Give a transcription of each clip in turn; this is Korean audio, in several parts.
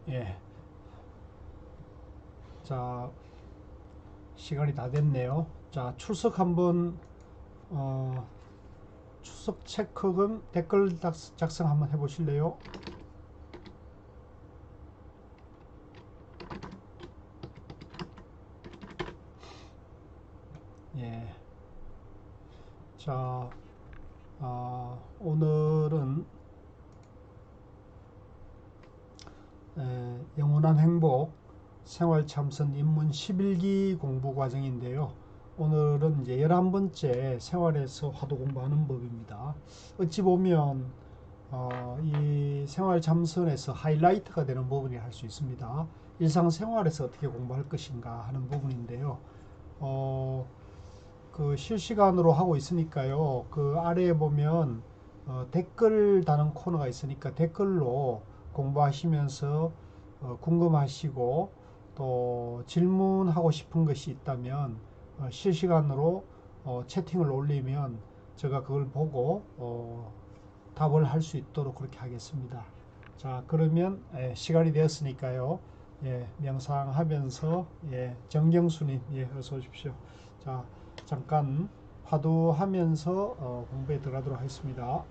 예. 자, 시간이 다 됐네요. 자, 출석 한번, 어, 출석 체크금 댓글 작성 한번 해보실래요? 예. 자, 오늘은 영원한 행복 생활 참선 입문 11기 공부 과정인데요. 오늘은 이제 11번째 생활에서 화두 공부하는 법입니다. 어찌 보면 이 생활 참선에서 하이라이트가 되는 부분이 할 수 있습니다. 일상생활에서 어떻게 공부할 것인가 하는 부분인데요. 어, 그 실시간으로 하고 있으니까요. 그 아래에 보면 댓글 다는 코너가 있으니까 댓글로 공부하시면서 궁금하시고 또 질문하고 싶은 것이 있다면 실시간으로 채팅을 올리면 제가 그걸 보고 답을 할 수 있도록 그렇게 하겠습니다. 자, 그러면 시간이 되었으니까요. 예, 명상하면서 정경수님 어서 오십시오. 자, 잠깐 화두하면서 공부에 들어가도록 하겠습니다.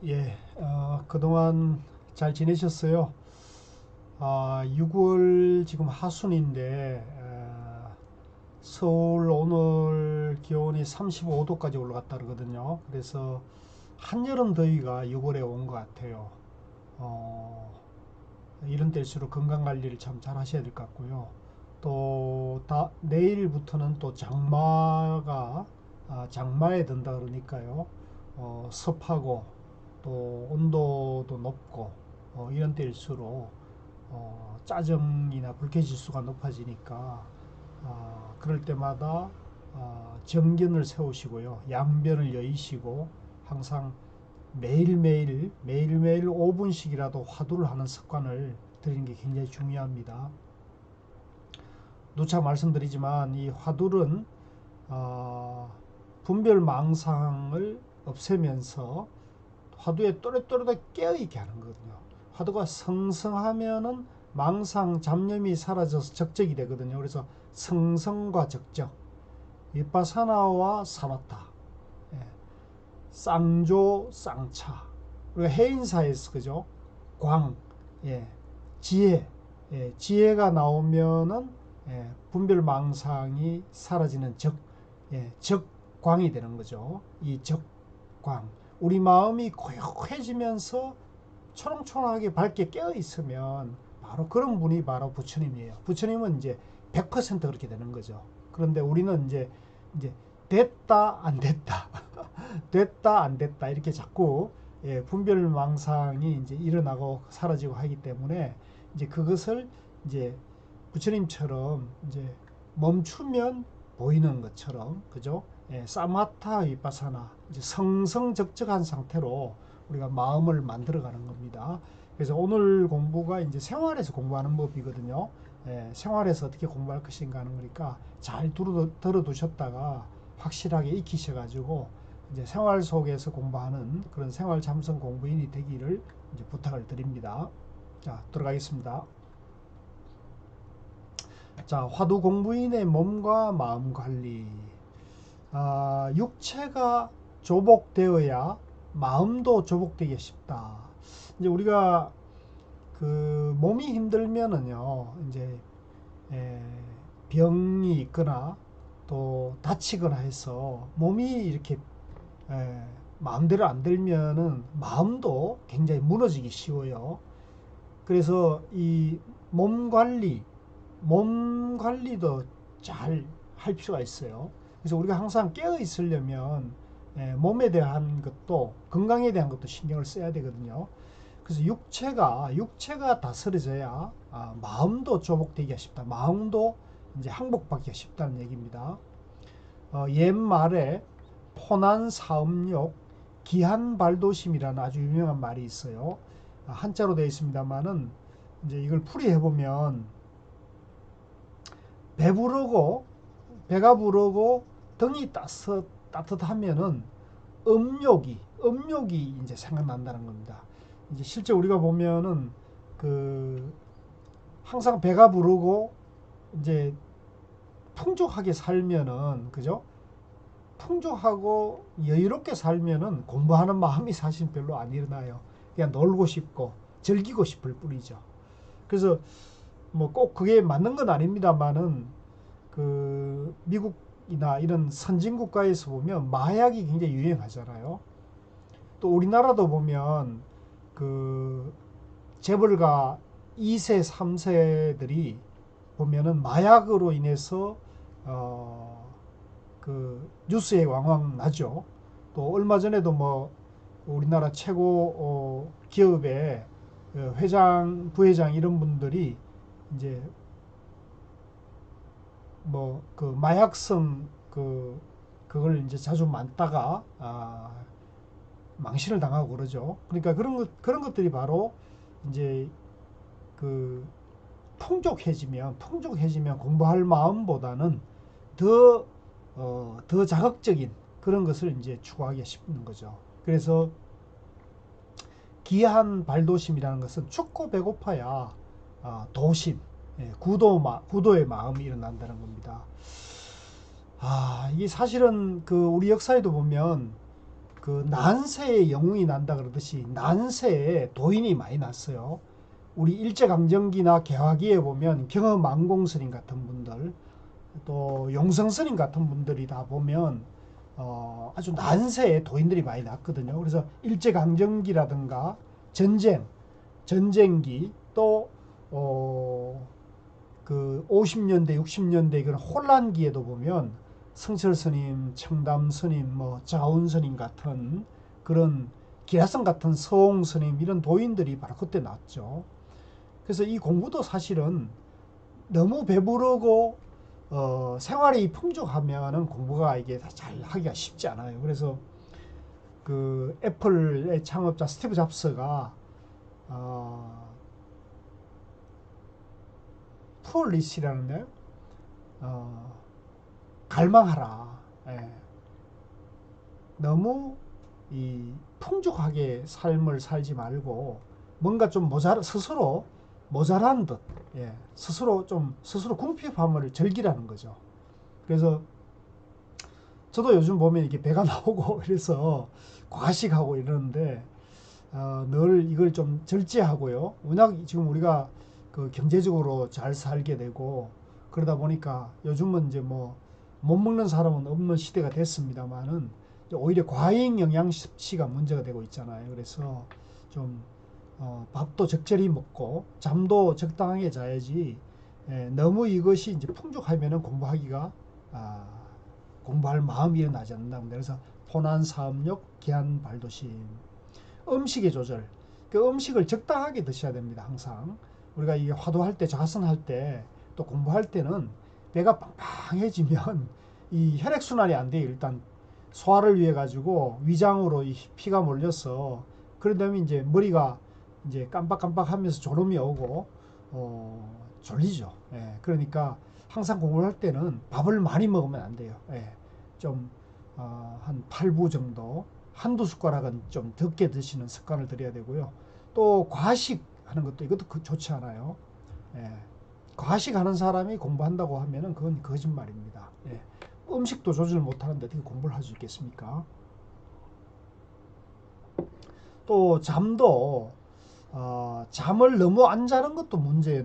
예, 그동안 잘 지내셨어요? 6월 지금 하순인데 서울 오늘 기온이 35도까지 올라갔다 그러거든요. 그래서 한여름 더위가 6월에 온 것 같아요. 어, 이런 때일수록 건강 관리를 참 잘 하셔야 될 것 같고요. 또 내일부터는 또 장마에 든다 그러니까요. 습하고 또 온도도 높고 이런 때일수록 짜증이나 불쾌지수가 높아지니까 그럴 때마다 정견을 세우시고요. 양변을 여의시고 항상 매일매일 5분씩이라도 화두를 하는 습관을 들이는 게 굉장히 중요합니다. 누차 말씀드리지만 이 화두는 분별망상을 없애면서 화두에 또렷또렷하게 깨어있게 하는 거거든요. 화두가 성성하면은 망상 잡념이 사라져서 적적이 되거든요. 그래서 성성과 적적, 위파사나와 사마타, 예, 쌍조 쌍차, 우리가 해인사에서 그죠? 광, 예, 지혜, 지혜가 나오면은 분별망상이 사라지는 적광이 되는 거죠. 이 적광, 우리 마음이 고요해지면서 초롱초롱하게 밝게 깨어 있으면 바로 그런 분이 바로 부처님이에요. 부처님은 이제 100% 그렇게 되는 거죠. 그런데 우리는 이제 됐다 안 됐다 됐다 안 됐다 이렇게 자꾸 예, 분별망상이 이제 일어나고 사라지고 하기 때문에 이제 그것을 이제 부처님처럼 이제 멈추면 보이는 것처럼 그죠? 예, 사마타 위파사나 이제 성성적적한 상태로 우리가 마음을 만들어가는 겁니다. 그래서 오늘 공부가 이제 생활에서 공부하는 법이거든요. 예, 생활에서 어떻게 공부할 것인가 하는 거니까 잘 들어두셨다가 확실하게 익히셔가지고 이제 생활 속에서 공부하는 그런 생활 참선 공부인이 되기를 이제 부탁을 드립니다. 자, 들어가겠습니다. 자, 화두 공부인의 몸과 마음 관리. 육체가 조복되어야 마음도 조복되기 쉽다. 이제 우리가 그 몸이 힘들면은요, 이제 병이 있거나 또 다치거나 해서 몸이 이렇게 마음대로 안 들면은 마음도 굉장히 무너지기 쉬워요. 그래서 이 몸 관리도 잘 할 필요가 있어요. 그래서 우리가 항상 깨어 있으려면 몸에 대한 것도 건강에 대한 것도 신경을 써야 되거든요. 그래서 육체가 다스려져야 마음도 조복되기가 쉽다. 마음도 이제 항복받기가 쉽다는 얘기입니다. 옛말에 포난사음욕 기한발도심이라는 아주 유명한 말이 있어요. 한자로 되어 있습니다만은 이제 이걸 풀이해 보면 배가 부르고 등이 따뜻하면은 음욕이 이제 생각난다는 겁니다. 이제 실제 우리가 보면은 그 항상 배가 부르고 이제 풍족하게 살면은 그죠? 풍족하고 여유롭게 살면은 공부하는 마음이 사실 별로 안 일어나요. 그냥 놀고 싶고 즐기고 싶을 뿐이죠. 그래서 뭐 꼭 그게 맞는 건 아닙니다만은 그 미국이나 이런 선진 국가에서 보면 마약이 굉장히 유행하잖아요. 또 우리나라도 보면 그 재벌가 2세, 3세들이 보면은 마약으로 인해서 그 뉴스에 왕왕 나죠. 또 얼마 전에도 뭐 우리나라 최고 기업의 회장, 부회장 이런 분들이 이제 뭐 그 마약성 그걸 이제 자주 맞다가 망신을 당하고 그러죠. 그러니까 그런 것들이 바로 이제 그 풍족해지면 공부할 마음보다는 더 더 자극적인 그런 것을 이제 추구하기 쉽는 거죠. 그래서 기한 발도심이라는 것은 춥고 배고파야 도심, 구도의 마음이 일어난다는 겁니다. 이게 사실은 그 우리 역사에도 보면 그 난세에 영웅이 난다 그러듯이 난세에 도인이 많이 났어요. 우리 일제강점기나 개화기에 보면 경험망공스님 같은 분들, 또 용성스님 같은 분들이 다 보면 아주 난세에 도인들이 많이 났거든요. 그래서 일제강점기라든가 전쟁기 또 그 50년대, 60년대 그런 혼란기에도 보면 성철 스님, 청담 스님, 뭐 자운 스님 같은 그런 기라성 같은 서옹 스님 이런 도인들이 바로 그때 났죠. 그래서 이 공부도 사실은 너무 배부르고 생활이 풍족하면은 공부가 이게 잘 하기가 쉽지 않아요. 그래서 그 애플의 창업자 스티브 잡스가 푸어리시라는 갈망하라. 예. 너무 이 풍족하게 삶을 살지 말고 뭔가 좀 스스로 모자란 듯, 스스로 궁핍함을 즐기라는 거죠. 그래서 저도 요즘 보면 이렇게 배가 나오고 그래서 과식하고 이러는데 늘 이걸 좀 절제하고요. 워낙 지금 우리가 그 경제적으로 잘 살게 되고 그러다 보니까 요즘은 이제 뭐 못 먹는 사람은 없는 시대가 됐습니다만은 오히려 과잉 영양 섭취가 문제가 되고 있잖아요. 그래서 좀 밥도 적절히 먹고 잠도 적당하게 자야지 너무 이것이 이제 풍족하면은 공부할 마음이 일어나지 않는다. 그래서 포난사음욕 기한발도심. 음식의 조절. 그 음식을 적당하게 드셔야 됩니다. 항상 우리가 이 화두할 때, 자선할 때, 또 공부할 때는 배가 빵빵해지면 이 혈액순환이 안 돼요. 일단 소화를 위해 가지고 위장으로 이 피가 몰려서 그러다면 이제 머리가 이제 깜빡깜빡하면서 졸음이 오고 졸리죠. 예, 그러니까 항상 공부를 할 때는 밥을 많이 먹으면 안 돼요. 예, 좀 한 8부 정도 한두 숟가락은 좀 적게 드시는 습관을 들여야 되고요. 또 과식하는 것도 이것도 좋지 않아요. 예, 과식하는 사람이 공부한다고 하면은 그건 거짓말입니다. 예, 음식도 조절 못하는데 어떻게 공부를 할 수 있겠습니까? 또 잠도 잠을 너무 안 자는 것도 문제예요.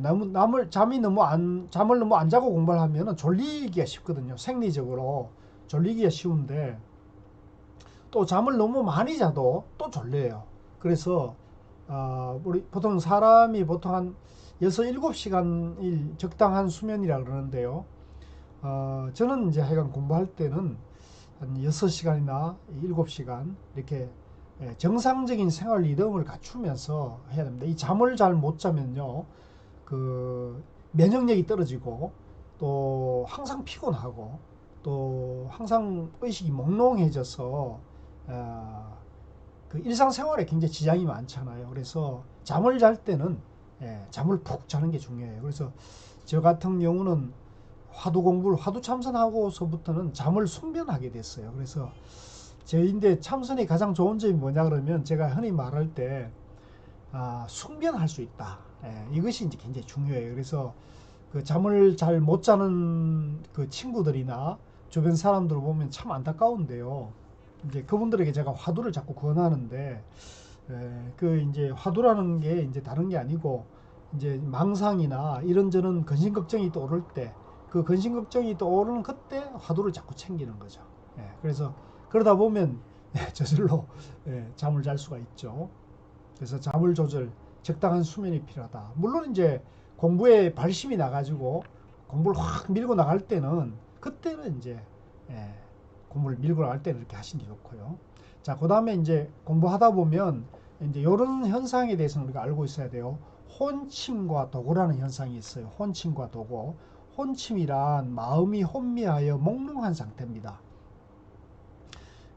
잠을 너무 안 자고 공부를 하면은 졸리기가 쉽거든요. 생리적으로 졸리기가 쉬운데 또 잠을 너무 많이 자도 또 졸려요. 그래서 우리 보통 사람이 보통 한 6, 7시간이 적당한 수면이라 그러는데요. 저는 이제 하여간 공부할 때는 한 6시간이나 7시간 이렇게 정상적인 생활 리듬을 갖추면서 해야 됩니다. 이 잠을 잘 못 자면요, 그 면역력이 떨어지고 또 항상 피곤하고 또 항상 의식이 몽롱해져서 그 일상생활에 굉장히 지장이 많잖아요. 그래서 잠을 잘 때는 잠을 푹 자는 게 중요해요. 그래서 저 같은 경우는 화두 참선하고서부터는 잠을 숙면하게 됐어요. 그래서 저인데 참선이 가장 좋은 점이 뭐냐 그러면 제가 흔히 말할 때 숙면할 수 있다. 이것이 이제 굉장히 중요해요. 그래서 그 잠을 잘 못 자는 그 친구들이나 주변 사람들을 보면 참 안타까운데요. 이제 그분들에게 제가 화두를 자꾸 권하는데 그 이제 화두라는 게 이제 다른 게 아니고 이제 망상이나 이런저런 근심 걱정이 떠오를 때 그 근심 걱정이 떠오르는 그때 화두를 자꾸 챙기는 거죠. 그래서 그러다 보면 저절로 잠을 잘 수가 있죠. 그래서 잠을 조절, 적당한 수면이 필요하다. 물론 이제 공부에 발심이 나가지고 공부를 확 밀고 나갈 때는 그때는 이제 예, 공부를 밀고 나갈 때는 이렇게 하시는 게 좋고요. 자, 그 다음에 이제 공부하다 보면 이제 이런 현상에 대해서는 우리가 알고 있어야 돼요. 혼침과 도고라는 현상이 있어요. 혼침과 도고. 혼침이란 마음이 혼미하여 몽롱한 상태입니다.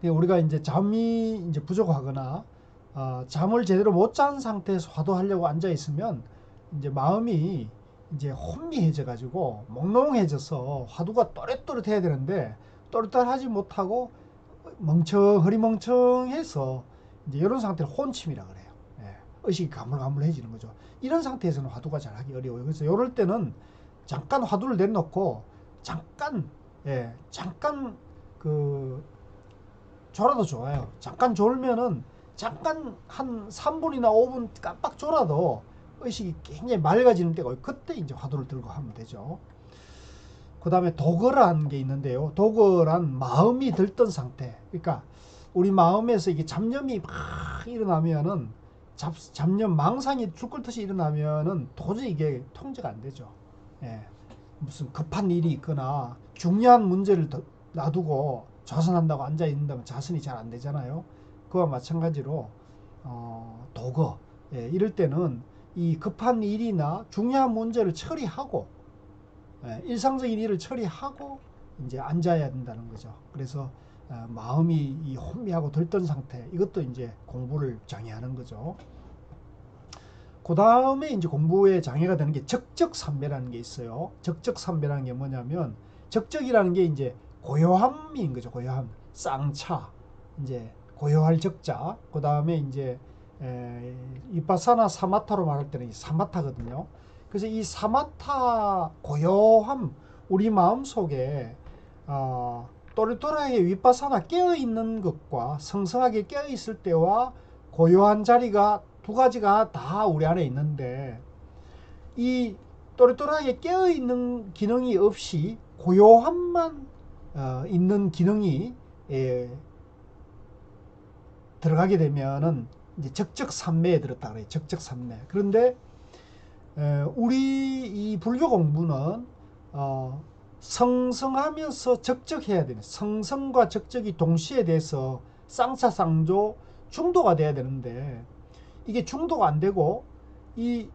우리가 이제 잠이 이제 부족하거나 잠을 제대로 못 잔 상태에서 화두하려고 앉아 있으면 이제 마음이 이제 혼미해져 가지고 몽롱해져서 화두가 또렷또렷해야 되는데 또렷하지 못하고 흐리멍청해서 이제 이런 상태를 혼침이라 그래요. 의식이 가물가물해지는 거죠. 이런 상태에서는 화두가 잘 하기 어려워요. 그래서 이럴 때는 잠깐 화두를 내놓고 잠깐 그 졸아도 좋아요. 잠깐 졸면은 잠깐 한 3분이나 5분 깜빡 졸아도 의식이 굉장히 맑아지는 때가 그때 이제 화두를 들고 하면 되죠. 그 다음에 도거라는 게 있는데요. 도거란 마음이 들뜬 상태. 그러니까 우리 마음에서 이게 잡념이 막 일어나면은 잡념 망상이 죽을듯이 일어나면은 도저히 이게 통제가 안 되죠. 무슨 급한 일이 있거나 중요한 문제를 놔두고 좌선한다고 앉아 있는다면 자선이 잘 안 되잖아요. 그와 마찬가지로 도거 이럴 때는 이 급한 일이나 중요한 문제를 처리하고 일상적인 일을 처리하고 이제 앉아야 된다는 거죠. 그래서 마음이 이 혼미하고 들뜬 상태 이것도 이제 공부를 장애하는 거죠. 그 다음에 이제 공부에 장애가 되는 게 적적삼매라는 게 있어요. 적적삼매라는 게 뭐냐면 적적이라는 게 이제 고요함인 거죠. 고요함. 쌍차. 이제 고요할 적자. 그 다음에 이제 위파사나 사마타로 말할 때는 이 사마타거든요. 그래서 이 사마타 고요함 우리 마음 속에 또렷또렷하게 위파사나 깨어 있는 것과 성성하게 깨어 있을 때와 고요한 자리가 두 가지가 다 우리 안에 있는데 이 또렷또렷하게 깨어 있는 기능이 없이 고요함만 있는 기능이 들어가게 되면은 이제 적적삼매에 들었다 그래요. 적적삼매. 그런데 우리 이 불교 공부는 성성하면서 적적해야 되는 성성과 적적이 동시에 돼서 쌍차쌍조 중도가 돼야 되는데 이게 중도가 안 되고 이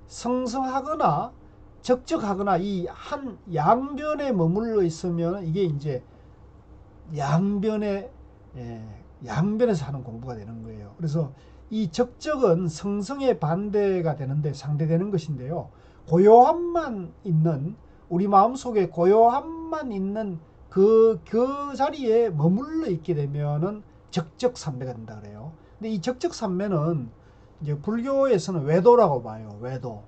성성하거나 적적하거나 이 한 양변에 머물러 있으면 이게 이제 양변에 양변에서 하는 공부가 되는 거예요. 그래서 이 적적은 성성의 반대가 되는데 상대되는 것인데요. 고요함만 있는 우리 마음속에 고요함만 있는 그 자리에 머물러 있게 되면은 적적삼매가 된다 그래요. 근데 이 적적삼매는 이제 불교에서는 외도라고 봐요. 외도.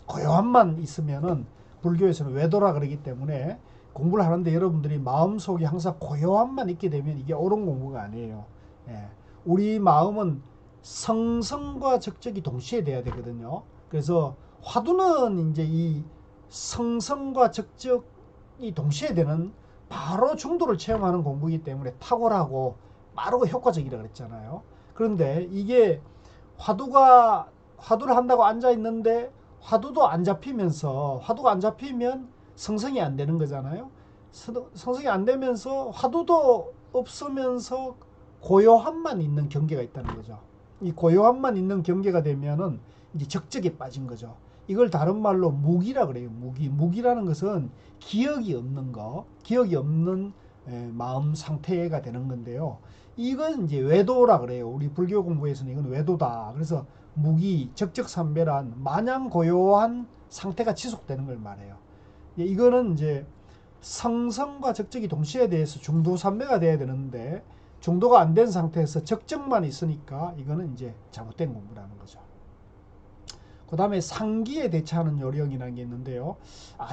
고요함만 있으면은 불교에서는 외도라 그러기 때문에 공부를 하는데 여러분들이 마음속에 항상 고요함만 있게 되면 이게 옳은 공부가 아니에요. 예. 우리 마음은 성성과 적적이 동시에 돼야 되거든요. 그래서 화두는 이제 이 성성과 적적이 동시에 되는 바로 중도를 체험하는 공부이기 때문에 탁월하고 빠르고 효과적이라 그랬잖아요. 그런데 이게 화두를 한다고 앉아 있는데 화두가 안 잡히면 성성이 안 되는 거잖아요. 성성이 안 되면서 화두도 없으면서 고요함만 있는 경계가 있다는 거죠. 이 고요함만 있는 경계가 되면은 이제 적적에 빠진 거죠. 이걸 다른 말로 무기라 그래요. 무기라는 것은 기억이 없는 마음 상태가 되는 건데요. 이건 이제 외도라 그래요. 우리 불교 공부에서는 이건 외도다. 그래서 무기, 적적삼매란 마냥 고요한 상태가 지속되는 걸 말해요. 이거는 이제 성성과 적적이 동시에 대해서 중도삼매가 돼야 되는데 중도가 안 된 상태에서 적적만 있으니까 이거는 이제 잘못된 공부라는 거죠. 그 다음에 상기에 대처하는 요령이라는 게 있는데요.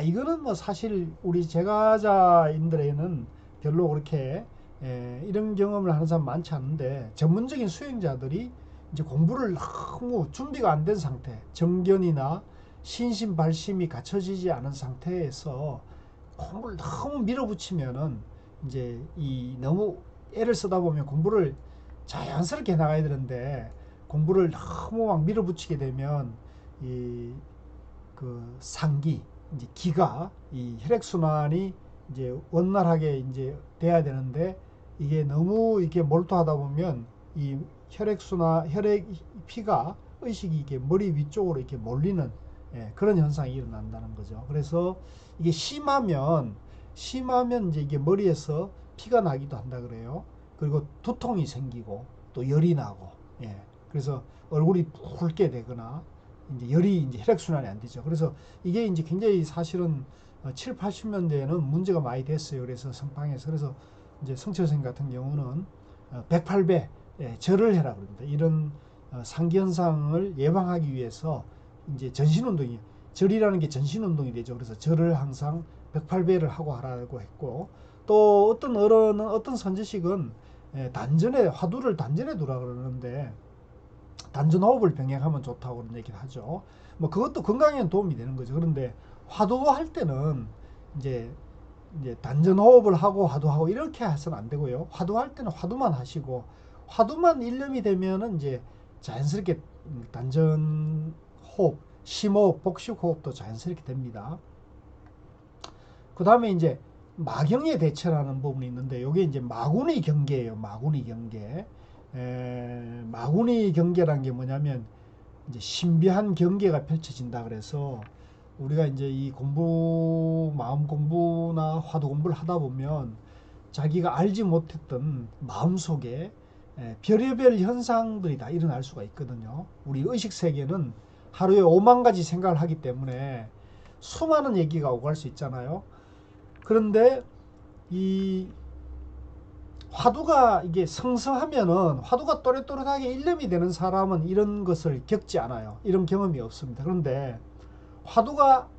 이거는 뭐 사실 우리 제가자인들에는 별로 그렇게 이런 경험을 하는 사람 많지 않은데 전문적인 수행자들이 이제 공부를 너무 준비가 안 된 상태, 정견이나 신심발심이 갖춰지지 않은 상태에서 공부를 너무 밀어붙이면은 이제 이 너무 애를 쓰다 보면 공부를 자연스럽게 나가야 되는데 공부를 너무 막 밀어붙이게 되면 이 그 상기 이제 기가 이 혈액순환이 이제 원활하게 이제 돼야 되는데 이게 너무 이렇게 몰두하다 보면 이 혈액순환 피가 의식이 이게 머리 위쪽으로 이렇게 몰리는 그런 현상이 일어난다는 거죠. 그래서 이게 심하면 이제 이게 머리에서 피가 나기도 한다 그래요. 그리고 두통이 생기고 또 열이 나고 그래서 얼굴이 붉게 되거나 이제 열이 이제 혈액순환이 안 되죠. 그래서 이게 이제 굉장히 사실은 7, 80년대에는 문제가 많이 됐어요. 그래서 선방에서 그래서 이제 성철 선생님 같은 경우는 108배 절을 해라 그럽니다. 이런 상기 현상을 예방하기 위해서 이제 전신운동이 절이라는 게 전신운동이 되죠. 그래서 절을 항상 108배를 하고 하라고 했고 또 어떤 어른은 어떤 선지식은 화두를 단전에 두라 그러는데 단전호흡을 병행하면 좋다고 그런 얘기를 하죠. 뭐 그것도 건강에 도움이 되는 거죠. 그런데 화두 할 때는 이제 단전호흡을 하고 화두하고 이렇게 해서는 안 되고요. 화두할 때는 화두만 하시고 화두만 일념이 되면은 이제 자연스럽게 단전호흡, 심호흡, 복식호흡도 자연스럽게 됩니다. 그 다음에 이제 마경의 대처라는 부분이 있는데 이게 이제 마구니 경계예요. 마구니 경계. 마구니 경계란 게 뭐냐면 이제 신비한 경계가 펼쳐진다 그래서 우리가 이제 이 마음 공부나 화두 공부를 하다 보면 자기가 알지 못했던 마음속에 별의별 현상들이 다 일어날 수가 있거든요. 우리 의식 세계는 하루에 5만 가지 생각을 하기 때문에 수많은 얘기가 오갈 수 있잖아요. 그런데 이 화두가 이게 성성하면은 화두가 또렷또렷하게 일념이 되는 사람은 이런 것을 겪지 않아요. 이런 경험이 없습니다. 그런데 화두가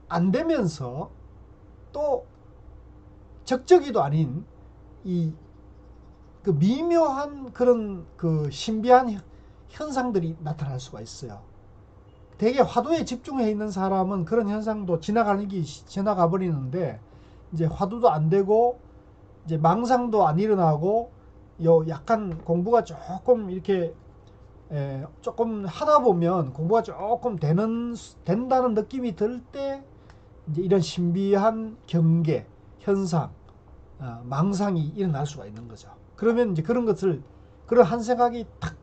안 되면서 또 적적이도 아닌 이 그 미묘한 그런 그 신비한 현상들이 나타날 수가 있어요. 되게 화두에 집중해 있는 사람은 그런 현상도 지나가 버리는데 이제 화두도 안 되고 이제 망상도 안 일어나고 약간 공부가 조금 이렇게 조금 하다 보면 공부가 조금 된다는 느낌이 들 때 이제 이런 신비한 경계 현상 망상이 일어날 수가 있는 거죠. 그러면 이제 그런 것을 그런 한 생각이 탁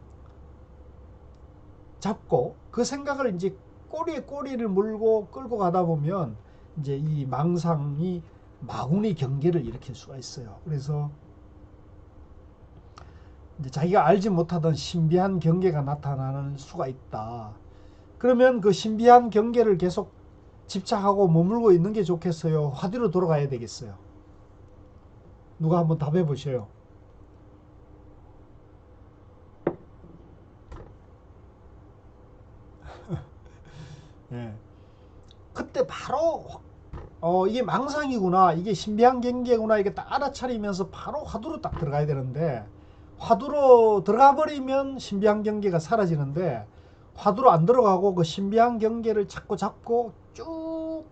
잡고 그 생각을 이제 꼬리에 꼬리를 물고 끌고 가다 보면 이제 이 망상이 마구니 경계를 일으킬 수가 있어요. 그래서 이제 자기가 알지 못하던 신비한 경계가 나타나는 수가 있다. 그러면 그 신비한 경계를 계속 집착하고 머물고 있는 게 좋겠어요? 화두로 돌아가야 되겠어요? 누가 한번 답해 보셔요. 예. 그때 바로 이게 망상이구나, 이게 신비한 경계구나, 이게 딱 알아차리면서 바로 화두로 딱 들어가야 되는데, 화두로 들어가 버리면 신비한 경계가 사라지는데, 화두로 안 들어가고 그 신비한 경계를 자꾸 잡고 쭉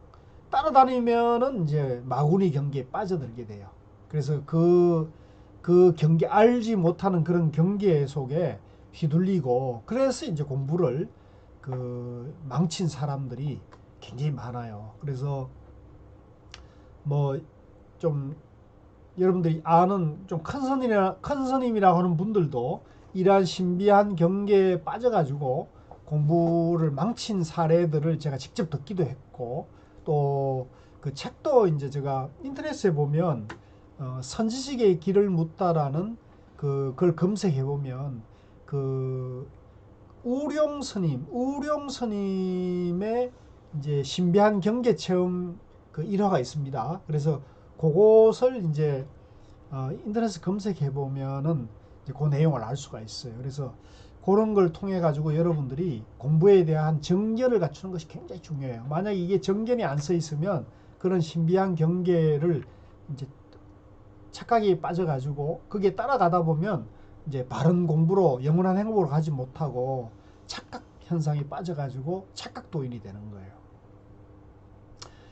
따라다니면은 이제 마구니 경계에 빠져들게 돼요. 그래서 그 경계, 알지 못하는 그런 경계 속에 휘둘리고, 그래서 이제 공부를 그 망친 사람들이 굉장히 많아요. 그래서 뭐 좀 여러분들이 아는 좀 큰 스님이라고 하는 분들도 이러한 신비한 경계에 빠져가지고 공부를 망친 사례들을 제가 직접 듣기도 했고, 또 그 책도 이제 제가 인터넷에 보면 선지식의 길을 묻다라는 그걸 검색해 보면 그 우룡 스님의 이제 신비한 경계 체험 그 일화가 있습니다. 그래서 그것을 이제 인터넷에 검색해 보면은 이제 그 내용을 알 수가 있어요. 그래서 그런 걸 통해 가지고 여러분들이 공부에 대한 정견을 갖추는 것이 굉장히 중요해요. 만약 이게 정견이 안 써 있으면 그런 신비한 경계를 이제 착각에 빠져 가지고 거기에 따라가다 보면 이제 바른 공부로 영원한 행복으로 가지 못하고 착각 현상에 빠져 가지고 착각 도인이 되는 거예요.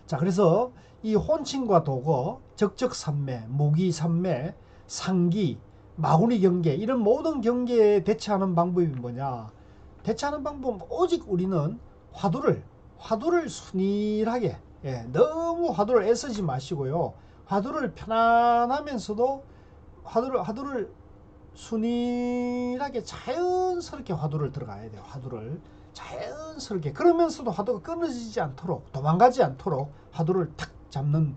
자, 그래서 이 혼칭과 도거, 적적삼매, 무기삼매, 상기, 마구니 경계, 이런 모든 경계에 대처하는 방법이 뭐냐? 대처하는 방법은 오직 우리는 화두를 순일하게, 너무 화두를 애쓰지 마시고요. 화두를 편안하면서도 화두를 순일하게 자연스럽게 화두를 들어가야 돼요. 화두를 자연스럽게, 그러면서도 화두가 끊어지지 않도록, 도망가지 않도록 화두를 탁 잡는,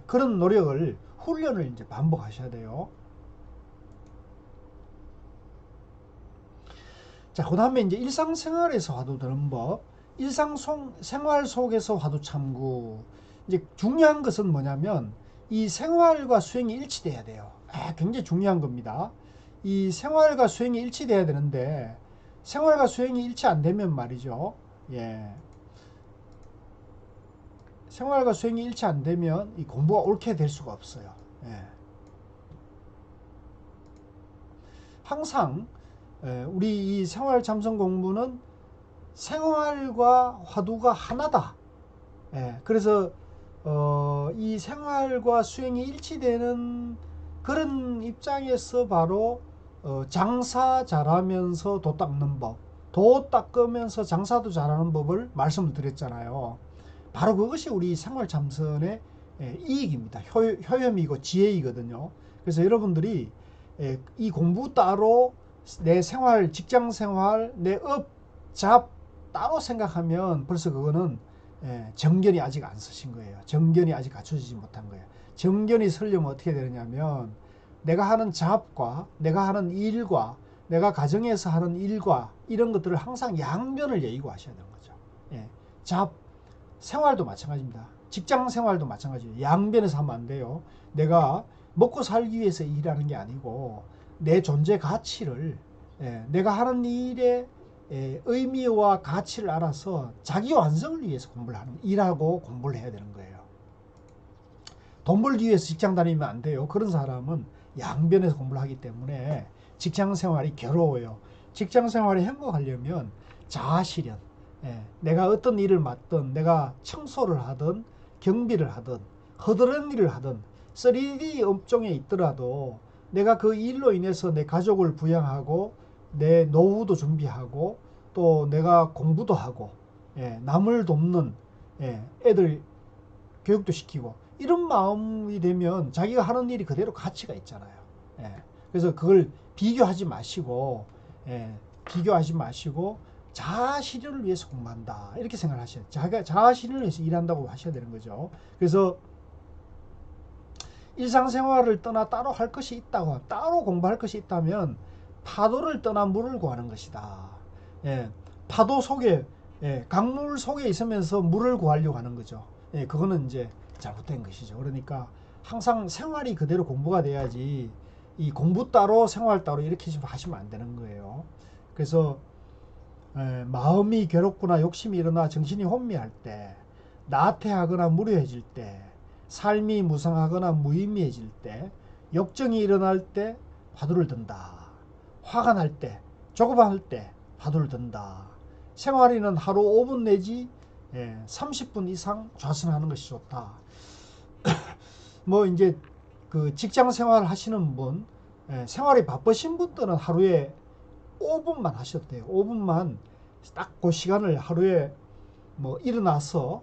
그런 노력을, 훈련을 이제 반복하셔야 돼요. 자, 그 다음에 이제 일상생활에서 화두 드는 법, 일상생활 속에서 화두 참고. 이제 중요한 것은 뭐냐면 이 생활과 수행이 일치돼야 돼요. 굉장히 중요한 겁니다. 이 생활과 수행이 일치돼야 되는데, 생활과 수행이 일치 안 되면 말이죠. 예. 생활과 수행이 일치 안 되면 이 공부가 옳게 될 수가 없어요. 예. 항상 우리 이 생활 참선 공부는 생활과 화두가 하나다. 그래서 이 생활과 수행이 일치되는 그런 입장에서 바로 장사 잘하면서 도 닦는 법, 도 닦으면서 장사도 잘하는 법을 말씀을 드렸잖아요. 바로 그것이 우리 생활 참선의 이익입니다. 효염이고 지혜이거든요. 그래서 여러분들이 이 공부 따로 내 생활, 직장 생활, 내 업, 잡 따로 생각하면 벌써 그거는 정견이 아직 안 쓰신 거예요. 정견이 아직 갖춰지지 못한 거예요. 정견이 서려면 어떻게 되느냐면, 내가 하는 잡과 내가 하는 일과 내가 가정에서 하는 일과 이런 것들을 항상 양변을 예의고하셔야 되는 거죠. 잡, 생활도 마찬가지입니다. 직장 생활도 마찬가지예요. 양변에서 하면 안 돼요. 내가 먹고 살기 위해서 일하는 게 아니고 내 존재 가치를, 내가 하는 일의 의미와 가치를 알아서 자기 완성을 위해서 공부를 일하고 공부를 해야 되는 거예요. 돈 벌기 위해서 직장 다니면 안 돼요. 그런 사람은 양변에서 공부를 하기 때문에 직장 생활이 괴로워요. 직장 생활이 행복하려면 자아실현, 내가 어떤 일을 맡든, 내가 청소를 하든 경비를 하든 허드렛 일을 하든 3D 업종에 있더라도 내가 그 일로 인해서 내 가족을 부양하고 내 노후도 준비하고 또 내가 공부도 하고, 남을 돕는, 애들 교육도 시키고, 이런 마음이 되면 자기가 하는 일이 그대로 가치가 있잖아요. 그래서 그걸 비교하지 마시고, 예, 비교하지 마시고 자아 실현을 위해서 공부한다 이렇게 생각하셔야 돼요. 자아 실현을 위해서 일한다고 하셔야 되는 거죠. 그래서 일상생활을 떠나 따로 할 것이 있다고, 따로 공부할 것이 있다면 파도를 떠나 물을 구하는 것이다. 예, 파도 속에, 예, 강물 속에 있으면서 물을 구하려고 하는 거죠. 예, 그거는 이제 잘못된 것이죠. 그러니까 항상 생활이 그대로 공부가 돼야지, 이 공부 따로 생활 따로 이렇게 좀 하시면 안 되는 거예요. 그래서 마음이 괴롭거나 욕심이 일어나 정신이 혼미할 때, 나태하거나 무료해질 때, 삶이 무상하거나 무의미해질 때, 역정이 일어날 때 화두를 든다. 화가 날 때, 조급할 때 화두를 든다. 생활에는 하루 5분 내지 30분 이상 좌선하는 것이 좋다. 뭐 이제 그 직장 생활 하시는 분, 생활이 바쁘신 분들은 하루에 5분만 하셔도 돼요. 5분만 딱 그 시간을 하루에 뭐 일어나서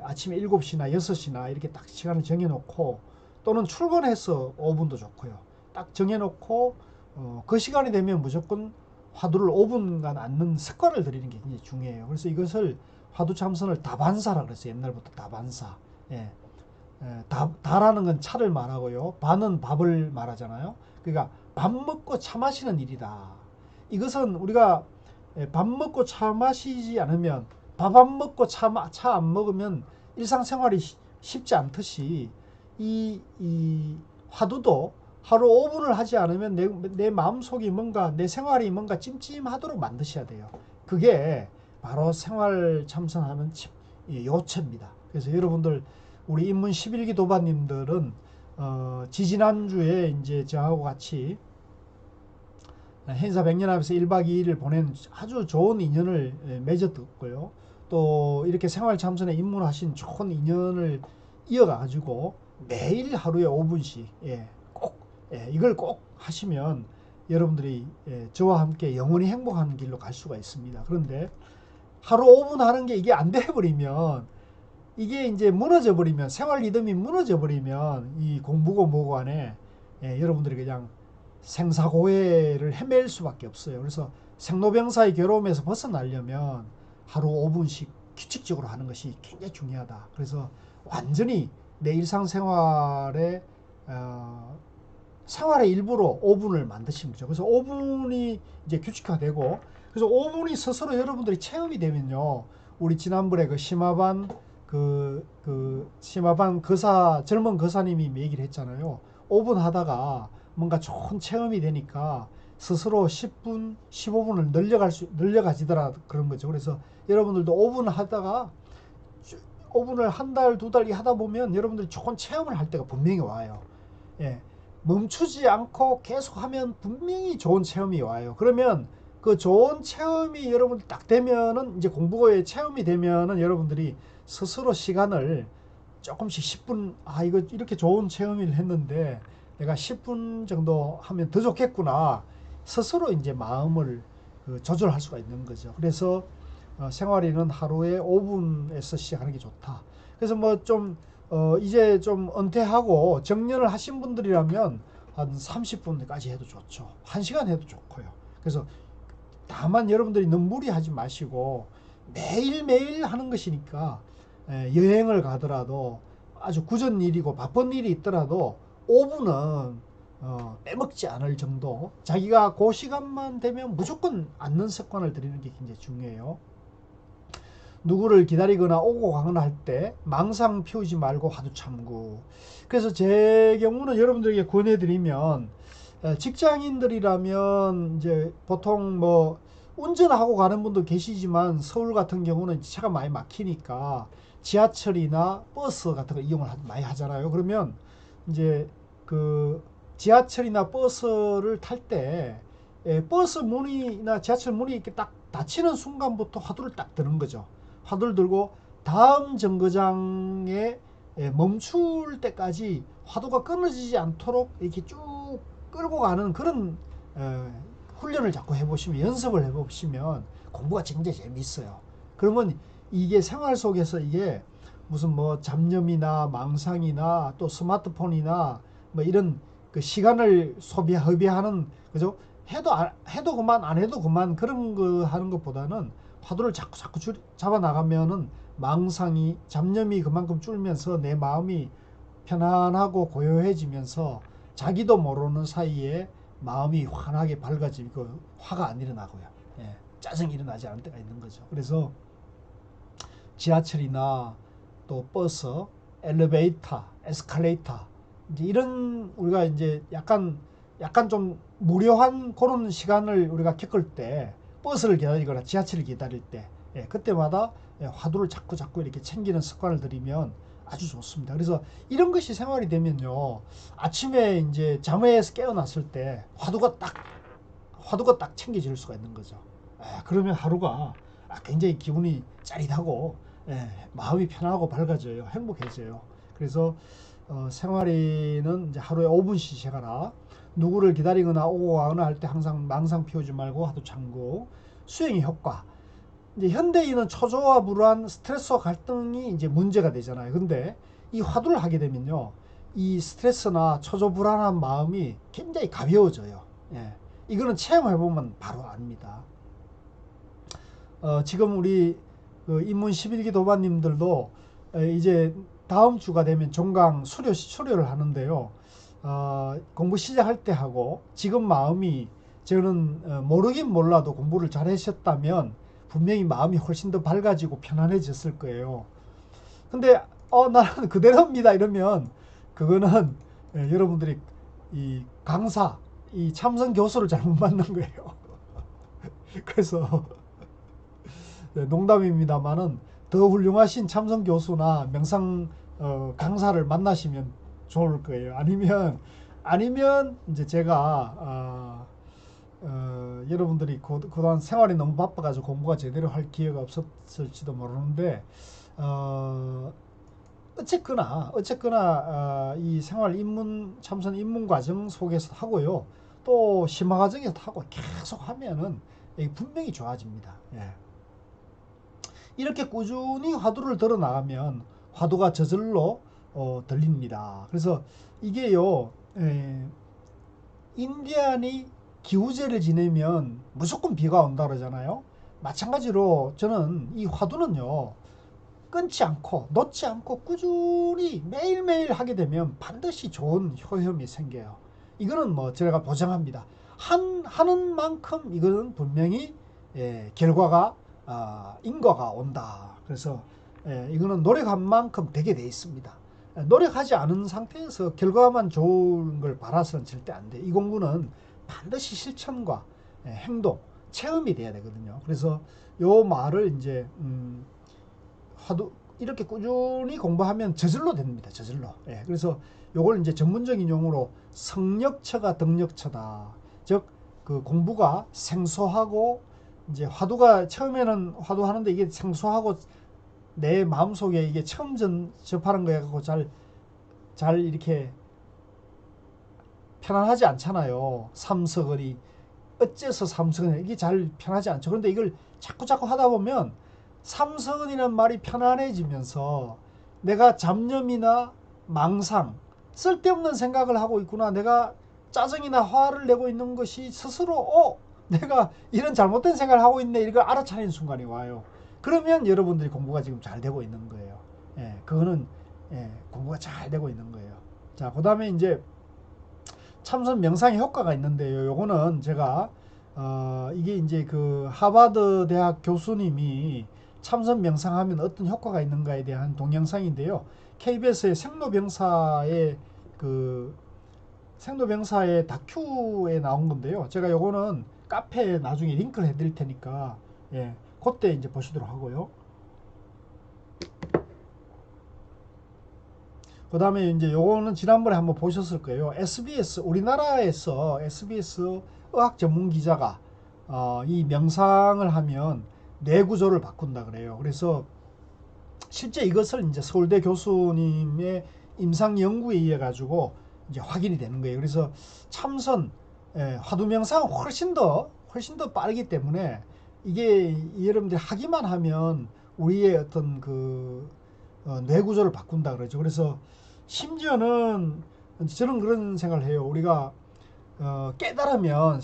아침에 7시나 6시나 이렇게 딱 시간을 정해놓고, 또는 출근해서 5분도 좋고요. 딱 정해놓고 그 시간이 되면 무조건 화두를 5분간 앉는 습관을 들이는 게 굉장히 중요해요. 그래서 이것을 화두 참선을 다반사라 그랬어요. 옛날부터 다반사. 예. 다라는 건 차를 말하고요. 반은 밥을 말하잖아요. 그러니까 밥 먹고 차 마시는 일이다. 이것은 우리가 밥 먹고 차 마시지 않으면, 밥 안 먹고 차 안 먹으면 일상생활이 쉽지 않듯이, 이 화두도 하루 5분을 하지 않으면 내 마음속이 뭔가, 내 생활이 뭔가 찜찜하도록 만드셔야 돼요. 그게 바로 생활 참선하는 요체입니다. 그래서 여러분들, 우리 인문 11기 도반님들은 지지난주에 이제 저하고 같이 행사 백년합에서 1박 2일을 보낸 아주 좋은 인연을 맺었고요. 또 이렇게 생활 참선에 입문하신 좋은 인연을 이어가지고 매일 하루에 5분씩 이걸 꼭 하시면 여러분들이 저와 함께 영원히 행복한 길로 갈 수가 있습니다. 그런데 하루 5분 하는 게 이게 안 돼버리면, 이게 이제 무너져 버리면, 생활 리듬이 무너져 버리면 이 공부고 뭐고 안에 여러분들이 그냥 생사고해를 헤맬 수밖에 없어요. 그래서 생로병사의 괴로움에서 벗어나려면 하루 5분씩 규칙적으로 하는 것이 굉장히 중요하다. 그래서 완전히 내 일상생활에 생활의 일부로 5분을 만드시면 되죠. 그래서 5분이 이제 규칙화되고, 그래서 5분이 스스로 여러분들이 체험이 되면요, 우리 지난번에 그 심화반 심화반 젊은 거사님이 얘기를 했잖아요. 5분 하다가 뭔가 좋은 체험이 되니까 스스로 10분, 15분을 늘려가지더라 그런 거죠. 그래서 여러분들도 5분 하다가 5분을 한 달, 두 달 하다 보면 여러분들이 좋은 체험을 할 때가 분명히 와요. 예. 멈추지 않고 계속 하면 분명히 좋은 체험이 와요. 그러면 그 좋은 체험이 여러분 딱 되면은, 이제 공부의 체험이 되면은 여러분들이 스스로 시간을 조금씩 10분, 이거 이렇게 좋은 체험을 했는데 내가 10분 정도 하면 더 좋겠구나, 스스로 이제 마음을 조절할 수가 있는 거죠. 그래서 생활에는 하루에 5분에서 시작하는 게 좋다. 그래서 뭐 좀 이제 좀 은퇴하고 정년을 하신 분들이라면 한 30분까지 해도 좋죠. 1시간 해도 좋고요. 그래서 다만 여러분들이 너무 무리하지 마시고, 매일매일 하는 것이니까 여행을 가더라도, 아주 굳은 일이고 바쁜 일이 있더라도 5분은 빼먹지 않을 정도, 자기가 그 시간만 되면 무조건 앉는 습관을 들이는 게 굉장히 중요해요. 누구를 기다리거나 오고 가거나 할 때 망상 피우지 말고 화두 참고. 그래서 제 경우는 여러분들에게 권해드리면, 직장인들이라면 이제 보통 뭐 운전하고 가는 분도 계시지만, 서울 같은 경우는 차가 많이 막히니까 지하철이나 버스 같은 거 이용을 많이 하잖아요. 그러면 이제 그 지하철이나 버스를 탈 때 버스 문이나 지하철 문이 이렇게 딱 닫히는 순간부터 화두를 딱 드는 거죠. 화두를 들고 다음 정거장에 멈출 때까지 화두가 끊어지지 않도록 이렇게 쭉 끌고 가는 그런 훈련을 자꾸 해보시면, 연습을 해보시면 공부가 굉장히 재미있어요. 그러면 이게 생활 속에서 이게 무슨 뭐 잡념이나 망상이나 또 스마트폰이나 뭐 이런 그 시간을 허비하는 그죠? 해도 그만, 안 해도 그만, 그런 거 하는 것보다는 화두를 자꾸 잡아 나가면은 망상이, 잡념이 그만큼 줄면서 내 마음이 편안하고 고요해지면서 자기도 모르는 사이에 마음이 환하게 밝아지고 화가 안 일어나고요. 예, 짜증이 일어나지 않을 때가 있는 거죠. 그래서 지하철이나 또 버스, 엘리베이터, 에스컬레이터, 이제 이런 우리가 이제 약간 좀 무료한 그런 시간을 우리가 겪을 때, 버스를 기다리거나 지하철을 기다릴 때, 예, 그때마다 화두를 자꾸 이렇게 챙기는 습관을 들이면 아주 좋습니다. 그래서 이런 것이 생활이 되면요, 아침에 이제 잠에서 깨어났을 때 화두가 딱 챙겨질 수가 있는 거죠. 예, 그러면 하루가 굉장히 기분이 짜릿하고, 예, 마음이 편하고 밝아져요. 행복해져요. 그래서 생활에는 이제 하루에 5분씩 시작하라. 누구를 기다리거나 오고 가거나 할 때 항상 망상 피우지 말고 화두 참고. 수행의 효과. 이제 현대인은 초조와 불안, 스트레스와 갈등이 이제 문제가 되잖아요. 근데 이 화두를 하게 되면요, 이 스트레스나 초조 불안한 마음이 굉장히 가벼워져요. 예. 이거는 체험해보면 바로 압니다. 지금 우리 그 입문 11기 도반님들도 이제 다음 주가 되면 종강 수료를 하는데요. 공부 시작할 때 하고 지금 마음이, 저는 모르긴 몰라도 공부를 잘 하셨다면 분명히 마음이 훨씬 더 밝아지고 편안해졌을 거예요. 근데 나는 그대로입니다 이러면 그거는 여러분들이 이 강사, 이 참선 교수를 잘못 만난 거예요. 그래서 농담입니다만은 더 훌륭하신 참선 교수나 명상 강사를 만나시면 좋을 거예요. 아니면 이제 제가 여러분들이 그동안 생활이 너무 바빠가지고 공부가 제대로 할 기회가 없었을지도 모르는데, 어쨌거나 이 생활 참선 입문 과정 속에서 하고요, 또 심화 과정에서 하고 계속 하면은 분명히 좋아집니다. 예. 이렇게 꾸준히 화두를 들어 나가면 화두가 저절로 들립니다. 그래서 이게요, 인디안이 기우제를 지내면 무조건 비가 온다 그러잖아요. 마찬가지로 저는 이 화두는요, 끊지 않고 놓지 않고 꾸준히 매일매일 하게 되면 반드시 좋은 효험이 생겨요. 이거는 뭐 제가 보장합니다. 하는 만큼 이거는 분명히 결과가, 인과가 온다. 그래서 이거는 노력한 만큼 되게 돼 있습니다. 노력하지 않은 상태에서 결과만 좋은 걸 바라서는 절대 안 돼. 이 공부는 반드시 실천과 행동, 체험이 돼야 되거든요. 그래서 요 말을 이제 화두 이렇게 꾸준히 공부하면 저절로 됩니다. 저절로. 예, 그래서 요걸 이제 전문적인 용어로 성역처가 덕역처다. 즉 그 공부가 생소하고, 이제 화두가 처음에는 화두 하는데 이게 생소하고 내 마음속에 이게 처음 접하는 거에 갖고 잘 이렇게 편안하지 않잖아요. 삼석을이 어째서 삼석은 이게 잘 편하지 않죠. 그런데 이걸 자꾸 하다 보면 삼석은이라는 말이 편안해지면서 내가 잡념이나 망상, 쓸데없는 생각을 하고 있구나, 내가 짜증이나 화를 내고 있는 것이 스스로 내가 이런 잘못된 생각을 하고 있네, 이걸 알아차리는 순간이 와요. 그러면 여러분들이 공부가 지금 잘 되고 있는 거예요. 예, 그거는 공부가 잘 되고 있는 거예요. 자, 그 다음에 이제 참선 명상의 효과가 있는데요. 요거는 제가 이게 이제 그 하버드 대학 교수님이 참선 명상하면 어떤 효과가 있는가에 대한 동영상인데요. KBS의 생로병사의 다큐에 나온 건데요. 제가 요거는 카페에 나중에 링크를 해드릴 테니까, 예, 그때 이제 보시도록 하고요. 그 다음에 이제 요거는 지난번에 한번 보셨을 거예요. 우리나라에서 SBS 의학 전문 기자가 이 명상을 하면 뇌 구조를 바꾼다 그래요. 그래서 실제 이것을 이제 서울대 교수님의 임상 연구에 의해 가지고 이제 확인이 되는 거예요. 그래서 참선, 화두 명상은 훨씬 더 빠르기 때문에 이게 여러분들이 하기만 하면 우리의 어떤 뇌 구조를 바꾼다 그러죠. 그래서 심지어는 저는 그런 생각을 해요. 우리가 깨달으면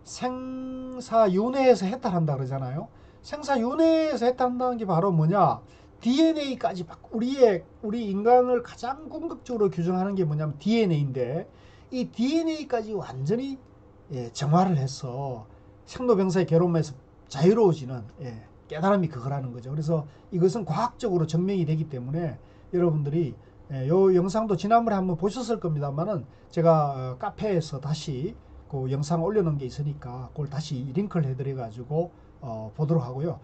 생사윤회에서 해탈한다 그러잖아요. 생사윤회에서 해탈한다는 게 바로 뭐냐? DNA까지 우리 인간을 가장 궁극적으로 규정하는 게 뭐냐면 DNA인데, 이 DNA까지 완전히 정화를 해서 생로병사의 괴로움에서 자유로워지는 깨달음이 그거라는 거죠. 그래서 이것은 과학적으로 증명이 되기 때문에 여러분들이 요 영상도 지난번에 한번 보셨을 겁니다만은 제가 카페에서 다시 그 영상 올려놓은 게 있으니까 그걸 다시 링크를 해드려 가지고 보도록 하고요.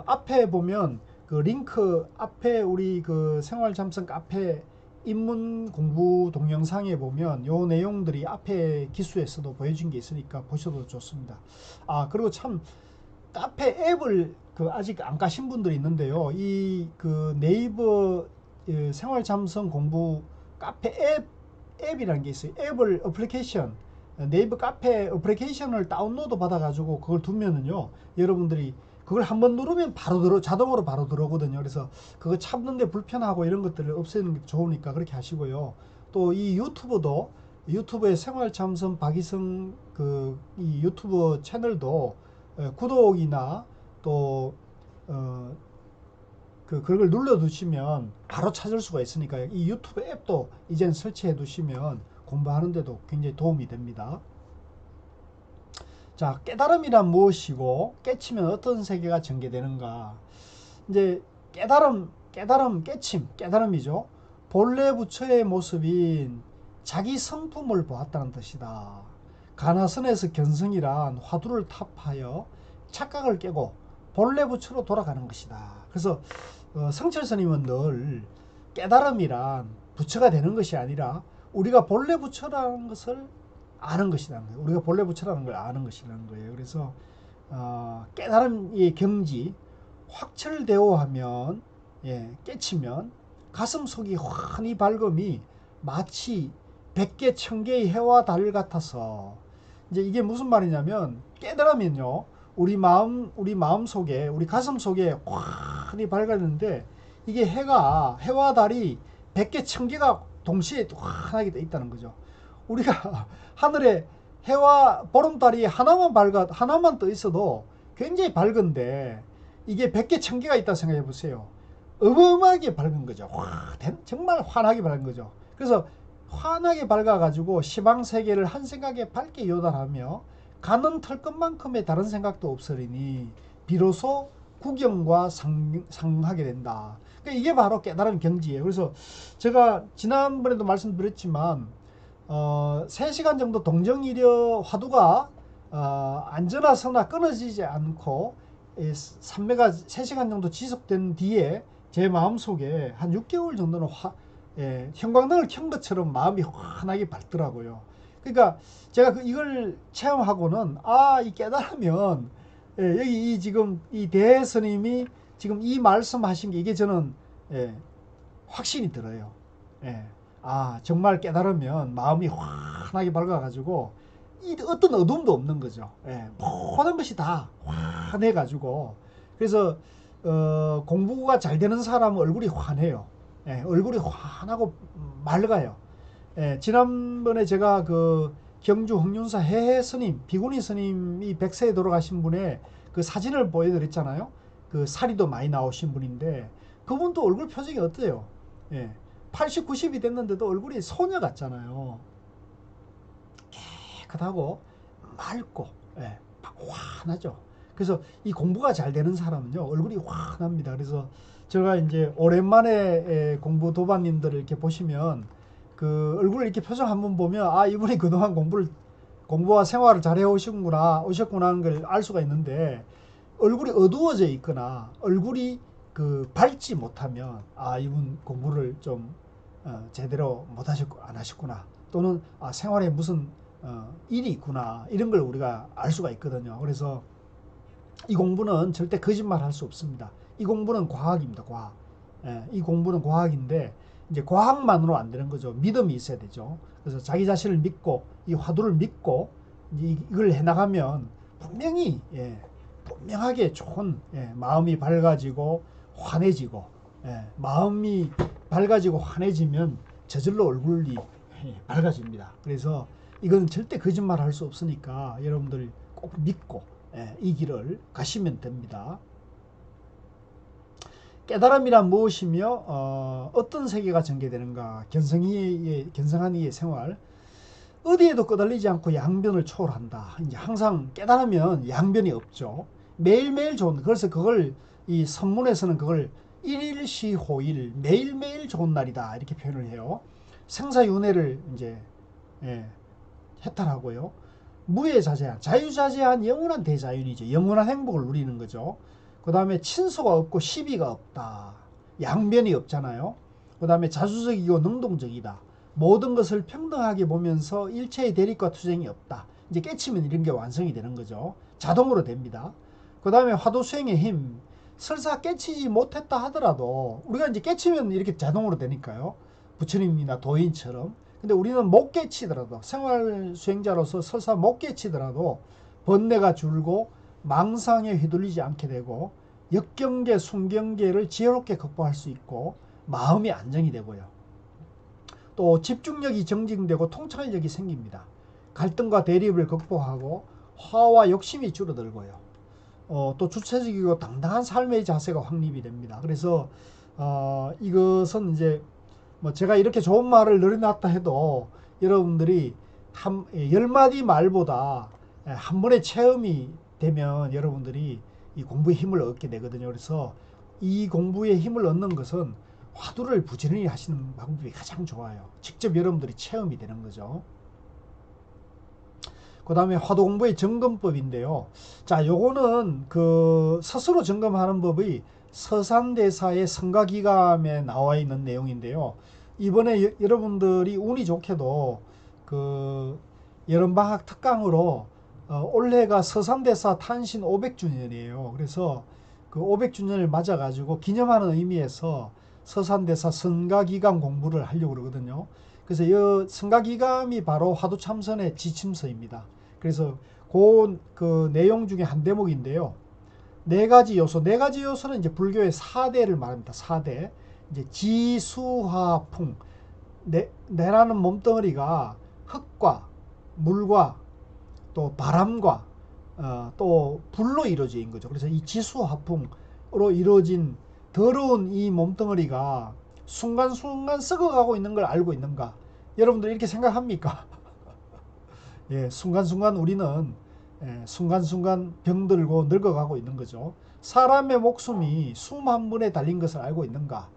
앞에 보면 그 링크 앞에 우리 그 생활잠성 카페 입문 공부 동영상에 보면 요 내용들이 앞에 기수에서도 보여준 게 있으니까 보셔도 좋습니다. 그리고 참 카페 앱을 아직 안 가신 분들이 있는데요. 이 그 네이버 생활 잠성 공부 카페 앱이라는 게 있어요. 앱을 어플리케이션 네이버 카페 어플리케이션을 다운로드 받아 가지고 그걸 두면은요, 여러분들이 그걸 한번 누르면 바로 자동으로 바로 들어오거든요. 그래서 그거 찾는데 불편하고 이런 것들을 없애는 게 좋으니까 그렇게 하시고요. 또 이 유튜브의 생활 참선 박이성 이 유튜브 채널도 구독이나 또 그걸 눌러 두시면 바로 찾을 수가 있으니까 이 유튜브 앱도 이젠 설치해 두시면 공부하는데도 굉장히 도움이 됩니다. 자, 깨달음이란 무엇이고 깨치면 어떤 세계가 전개되는가? 이제 깨달음이죠. 본래 부처의 모습인 자기 성품을 보았다는 뜻이다. 가나선에서 견성이란 화두를 탑하여 착각을 깨고 본래 부처로 돌아가는 것이다. 그래서 성철 스님은 늘 깨달음이란 부처가 되는 것이 아니라 우리가 본래 부처라는 것을 아는 것이라는 거예요. 우리가 본래 부처라는 걸 아는 것이라는 거예요. 그래서 깨달음의 경지 확철되어 하면 깨치면 가슴 속이 환히 밝음이 마치 100개 1000개의 해와 달 같아서, 이제 이게 무슨 말이냐면 깨달으면요, 우리 마음 속에 우리 가슴 속에 환히 밝았는데 이게 해와 달이 100개 1000개가 동시에 환하게 돼 있다는 거죠. 우리가 하늘에 해와 보름달이 하나만 떠 있어도 굉장히 밝은데 이게 100개 1000개가 있다 생각해 보세요. 어마어마하게 밝은 거죠. 정말 환하게 밝은 거죠. 그래서 환하게 밝아 가지고 시방세계를 한 생각에 밝게 요달하며 가는 털끝만큼의 다른 생각도 없으리니 비로소 구경과 상하게 된다. 그러니까 이게 바로 깨달은 경지예요. 그래서 제가 지난번에도 말씀드렸지만 3시간 정도 동정이려 화두가 안전하서나 끊어지지 않고 삼매가 3시간 정도 지속된 뒤에 제 마음속에 한 6개월 정도는 형광등을 켠 것처럼 마음이 환하게 밝더라고요. 그러니까 제가 이걸 체험하고는 이 깨달으면 여기 지금 이 대스님이 지금 이 말씀하신 게 이게 저는 확신이 들어요. 정말 깨달으면 마음이 환하게 밝아가지고 어떤 어둠도 없는 거죠. 모든 것이 다 환해가지고, 그래서 공부가 잘 되는 사람은 얼굴이 환해요. 얼굴이 환하고 맑아요. 지난번에 제가 그 경주 홍윤사 해해 스님, 비구니 스님이 100세에 돌아가신 분의 그 사진을 보여드렸잖아요. 그 살이도 많이 나오신 분인데 그분도 얼굴 표정이 어때요? 80, 90이 됐는데도 얼굴이 소녀 같잖아요. 깨끗하고 맑고 환하죠. 그래서 이 공부가 잘 되는 사람은요, 얼굴이 환합니다. 그래서 제가 이제 오랜만에 공부 도반님들을 이렇게 보시면 그 얼굴을 이렇게 표정 한번 보면 이분이 그동안 공부와 생활을 잘 해오셨구나 하는 걸 알 수가 있는데, 얼굴이 어두워져 있거나 얼굴이 밝지 못하면 이분 공부를 좀 제대로 안 하셨구나, 또는 생활에 무슨 일이 있구나, 이런 걸 우리가 알 수가 있거든요. 그래서 이 공부는 절대 거짓말 할 수 없습니다. 이 공부는 과학입니다. 과학. 이 공부는 과학인데 이제 과학만으로 안 되는 거죠. 믿음이 있어야 되죠. 그래서 자기 자신을 믿고 이 화두를 믿고 이걸 해나가면 분명하게 좋은 마음이 밝아지고 환해지고, 마음이 밝아지고 환해지면 저절로 얼굴이 밝아집니다. 그래서 이건 절대 거짓말 할 수 없으니까 여러분들 꼭 믿고 이 길을 가시면 됩니다. 깨달음이란 무엇이며 어떤 세계가 전개되는가. 견성한 이의 생활. 어디에도 끄달리지 않고 양변을 초월한다. 이제 항상 깨달으면 양변이 없죠. 매일매일 좋은, 그래서 그걸 이 선문에서는 그걸 일일시호일, 매일매일 좋은 날이다 이렇게 표현을 해요. 생사윤회를 이제 해탈하고요. 무해자재한, 자유자재한 영원한 대자연이죠. 영원한 행복을 누리는 거죠. 그 다음에 친소가 없고 시비가 없다. 양변이 없잖아요. 그 다음에 자주적이고 능동적이다. 모든 것을 평등하게 보면서 일체의 대립과 투쟁이 없다. 이제 깨치면 이런 게 완성이 되는 거죠. 자동으로 됩니다. 그 다음에 화두 수행의 힘. 설사 깨치지 못했다 하더라도 우리가 이제 깨치면 이렇게 자동으로 되니까요. 부처님이나 도인처럼. 근데 우리는 못 깨치더라도, 생활 수행자로서 설사 못 깨치더라도 번뇌가 줄고 망상에 휘둘리지 않게 되고 역경계, 순경계를 지혜롭게 극복할 수 있고 마음이 안정이 되고요. 또 집중력이 정진되고 통찰력이 생깁니다. 갈등과 대립을 극복하고 화와 욕심이 줄어들고요. 또 주체적이고 당당한 삶의 자세가 확립이 됩니다. 그래서 이것은 이제 뭐 제가 이렇게 좋은 말을 늘어놨다 해도 여러분들이 10마디 말보다 한 번의 체험이 되면 여러분들이 이 공부의 힘을 얻게 되거든요. 그래서 이 공부의 힘을 얻는 것은 화두를 부지런히 하시는 방법이 가장 좋아요. 직접 여러분들이 체험이 되는 거죠. 그 다음에 화두 공부의 점검법인데요. 자, 요거는 그 스스로 점검하는 법의 서산대사의 성가기감에 나와 있는 내용인데요. 이번에 여러분들이 운이 좋게도 그 여름방학 특강으로 올해가 서산대사 탄신 500주년이에요. 그래서 그 500주년을 맞아가지고 기념하는 의미에서 서산대사 성가기감 공부를 하려고 그러거든요. 그래서 이 성가기감이 바로 화두참선의 지침서입니다. 그래서 그 내용 중에 한 대목인데요. 네 가지 요소는 이제 불교의 4대를 말합니다. 4대. 이제 지수화풍. 내라는 몸덩어리가 흙과 물과 또 바람과 또 불로 이루어진 거죠. 그래서 이 지수화풍으로 이루어진 더러운 이 몸덩어리가 순간순간 썩어가고 있는 걸 알고 있는가? 여러분들 이렇게 생각합니까? 예, 순간순간 우리는 순간순간 병들고 늙어가고 있는 거죠. 사람의 목숨이 숨 한 번에 달린 것을 알고 있는가?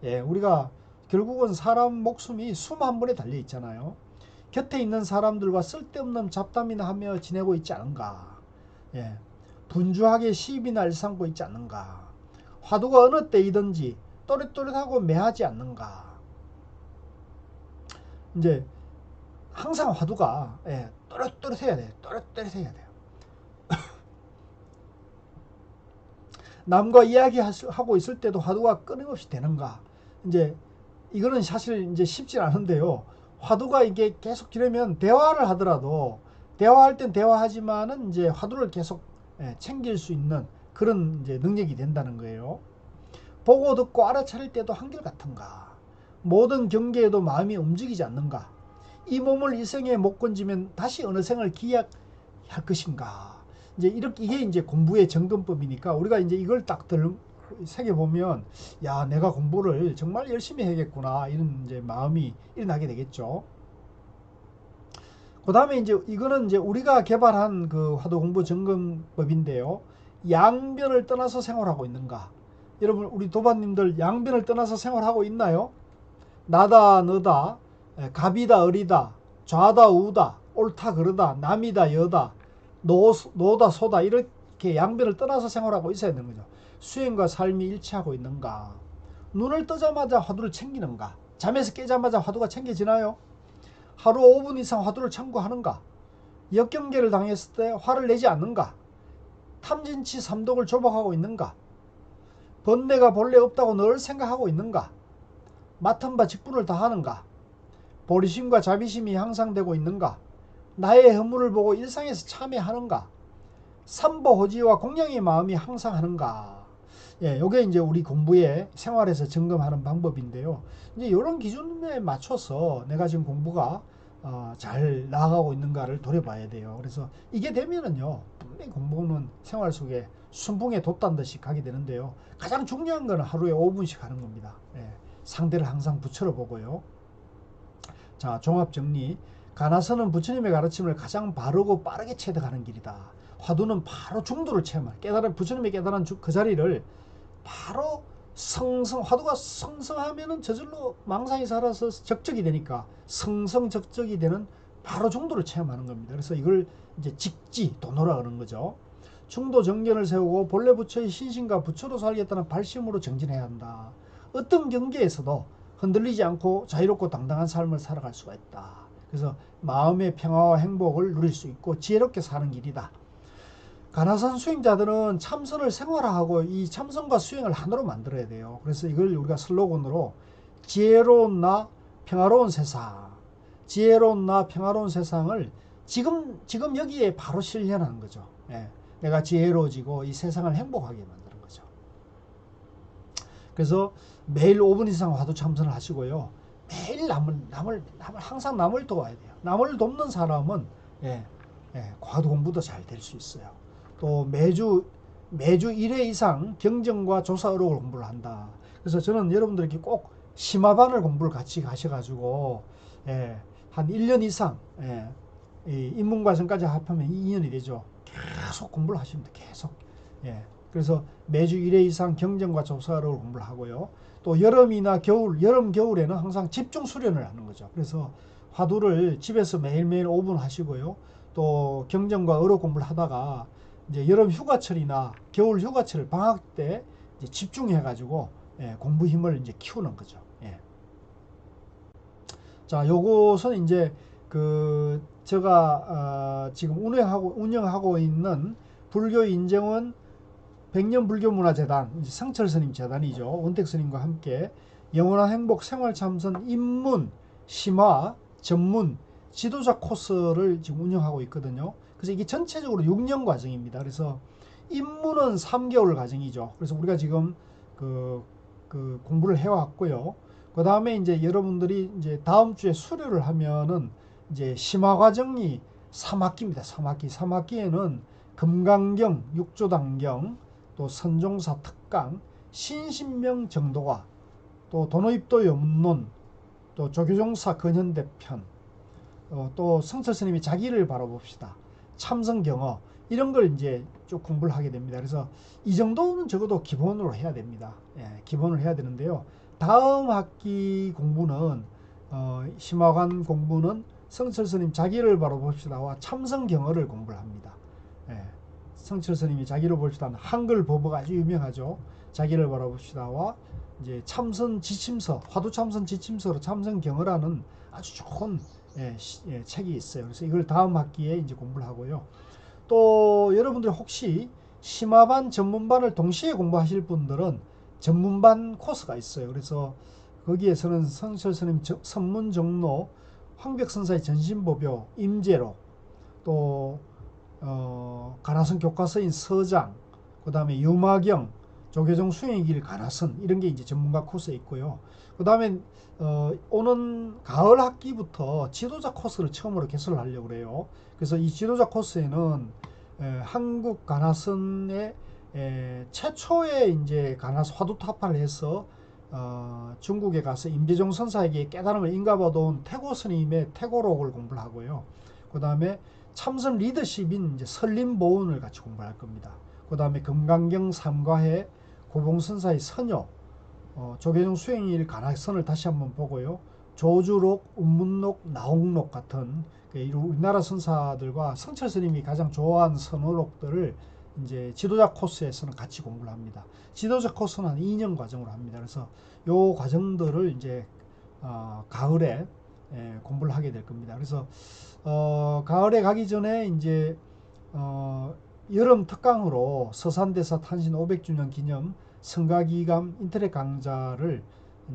예, 우리가 결국은 사람 목숨이 숨 한 번에 달려 있잖아요. 곁에 있는 사람들과 쓸데없는 잡담이나 하며 지내고 있지 않은가? 예, 분주하게 시비나 일삼고 있지 않는가? 화두가 어느 때이든지 또렷또렷하고 매하지 않는가? 이제 항상 화두가 또렷또렷해야 돼요. 또렷또렷해야 돼요. 남과 이야기하고 있을 때도 화두가 끊임없이 되는가? 이제 이거는 사실 이제 쉽지 않은데요. 화두가 이게 계속 지르면 대화를 하더라도 대화할 땐 대화하지만은 이제 화두를 계속 챙길 수 있는 그런 이제 능력이 된다는 거예요. 보고 듣고 알아차릴 때도 한결같은가? 모든 경계에도 마음이 움직이지 않는가? 이 몸을 이 생에 못 건지면 다시 어느 생을 기약할 것인가? 이제 이게 이제 공부의 점검법이니까 우리가 이제 이걸 딱 새겨보면 야, 내가 공부를 정말 열심히 해야겠구나 이런 이제 마음이 일어나게 되겠죠. 그 다음에 이제 이거는 이제 우리가 개발한 그 화두 공부 점검법인데요. 양변을 떠나서 생활하고 있는가? 여러분, 우리 도반님들 양변을 떠나서 생활하고 있나요? 나다 너다, 갑이다 을이다, 좌다 우다, 옳다 그르다, 남이다 여다, 노다 소다, 이렇게 양변을 떠나서 생활하고 있어야 되는 거죠. 수행과 삶이 일치하고 있는가? 눈을 뜨자마자 화두를 챙기는가? 잠에서 깨자마자 화두가 챙겨지나요? 하루 5분 이상 화두를 참고하는가? 역경계를 당했을 때 화를 내지 않는가? 탐진치 삼독을 조복하고 있는가? 번뇌가 본래 없다고 늘 생각하고 있는가? 맡은 바 직분을 다하는가? 보리심과 자비심이 향상되고 있는가? 나의 허물을 보고 일상에서 참회하는가? 삼보호지와 공양의 마음이 항상 하는가? 예, 요게 이제 우리 공부의 생활에서 점검하는 방법인데요. 이제 이런 기준에 맞춰서 내가 지금 공부가 잘 나아가고 있는가를 돌아봐야 돼요. 그래서 이게 되면은요, 분명히 공부는 생활 속에 순풍에 돛단 듯이 가게 되는데요. 가장 중요한 거는 하루에 5분씩 하는 겁니다. 예, 상대를 항상 부처로 보고요. 자, 종합 정리. 가나선은 부처님의 가르침을 가장 바르고 빠르게 체득하는 길이다. 화두는 바로 중도를 체험할, 부처님의 깨달은 그 자리를 바로 화두가 성성하면은 저절로 망상이 살아서 적적이 되니까 성성적적이 되는 바로 중도를 체험하는 겁니다. 그래서 이걸 이제 직지 도노라 하는 거죠. 중도 정견을 세우고 본래 부처의 신신과 부처로 살겠다는 발심으로 정진해야 한다. 어떤 경계에서도 흔들리지 않고 자유롭고 당당한 삶을 살아갈 수가 있다. 그래서 마음의 평화와 행복을 누릴 수 있고 지혜롭게 사는 길이다. 가나선 수행자들은 참선을 생활화하고 이 참선과 수행을 하나로 만들어야 돼요. 그래서 이걸 우리가 슬로건으로 지혜로운 나 평화로운 세상, 지혜로운 나 평화로운 세상을 지금 여기에 바로 실현하는 거죠. 예, 내가 지혜로워지고 이 세상을 행복하게 만드는 거죠. 그래서 매일 5분 이상 화두 참선을 하시고요. 매일 항상 남을 도와야 돼요. 남을 돕는 사람은 화두 공부도 잘 될 수 있어요. 또 매주 1회 이상 경전과 조사 어록을 공부를 한다. 그래서 저는 여러분들에게 꼭 심화반을 공부를 같이 가셔가지고 한 1년 이상 입문과정까지 합하면 2년이 되죠. 계속 공부를 하시면 돼요. 계속. 그래서 매주 1회 이상 경전과 조사 어록을 공부를 하고요. 또 여름이나 겨울에는 항상 집중 수련을 하는 거죠. 그래서 화두를 집에서 매일매일 5분 하시고요. 또 경전과 어록 공부를 하다가 이제 여름 휴가철이나 겨울 휴가철 방학 때 이제 집중해가지고 공부 힘을 이제 키우는 거죠. 자, 요것은 이제 제가 지금 운영하고 있는 불교 인정원 백년불교문화재단, 성철 스님 재단이죠. 원택 스님과 함께 영원한 행복 생활참선 입문, 심화, 전문, 지도자 코스를 지금 운영하고 있거든요. 그래서 이게 전체적으로 6년 과정입니다. 그래서 입문은 3개월 과정이죠. 그래서 우리가 지금 그 공부를 해왔고요. 그 다음에 이제 여러분들이 이제 다음 주에 수료를 하면은 이제 심화 과정이 3학기입니다. 3학기에는 금강경, 육조단경, 또 선종사 특강, 신신명 정도가, 또 도노입도 염론, 또 조교종사 근현대편, 또 성철 스님이 자기를 바라봅시다, 참선경어, 이런 걸 이제 쭉 공부를 하게 됩니다. 그래서 이 정도는 적어도 기본으로 해야 됩니다. 기본을 해야 되는데요. 다음 학기 공부는 심화관 공부는 성철 스님 자기를 바라봅시다와 참선경어를 공부를 합니다. 성철 스님이 자기를 봅시다 한글 법어가 아주 유명하죠. 자기를 바라봅시다와 이제 참선 지침서, 화두 참선 지침서로 참선 경어라는 아주 좋은 책이 있어요. 그래서 이걸 다음 학기에 이제 공부를 하고요. 또 여러분들 혹시 심화반, 전문반을 동시에 공부하실 분들은 전문반 코스가 있어요. 그래서 거기에서는 성철 스님 선문 정로, 황벽선사의 전신보묘, 임재로, 또 가나선 교과서인 서장, 그 다음에 유마경, 조계종 수행길 가나선, 이런 게 이제 전문가 코스에 있고요. 그 다음에 오는 가을 학기부터 지도자 코스를 처음으로 개설을 하려고 그래요. 그래서 이 지도자 코스에는 한국 가나선의 최초의 이제 가나선 화두 타파를 해서 중국에 가서 임재종 선사에게 깨달음을 인가받아온 태고 스님의 태고록을 공부를 하고요. 그 다음에 참선 리더십인 이제 설림보훈을 같이 공부할 겁니다. 그 다음에 금강경 삼과해 고봉선사의 선요, 조계종 수행일 가나선을 다시 한번 보고요. 조주록, 운문록, 나홍록 같은 우리나라 선사들과 성철 스님이 가장 좋아하는 선호록들을 이제 지도자 코스에서는 같이 공부를 합니다. 지도자 코스는 한 2년 과정으로 합니다. 그래서 요 과정들을 이제 가을에 공부를 하게 될 겁니다. 그래서 가을에 가기 전에 이제 여름 특강으로 서산대사 탄신 500주년 기념 성가기감 인터넷 강좌를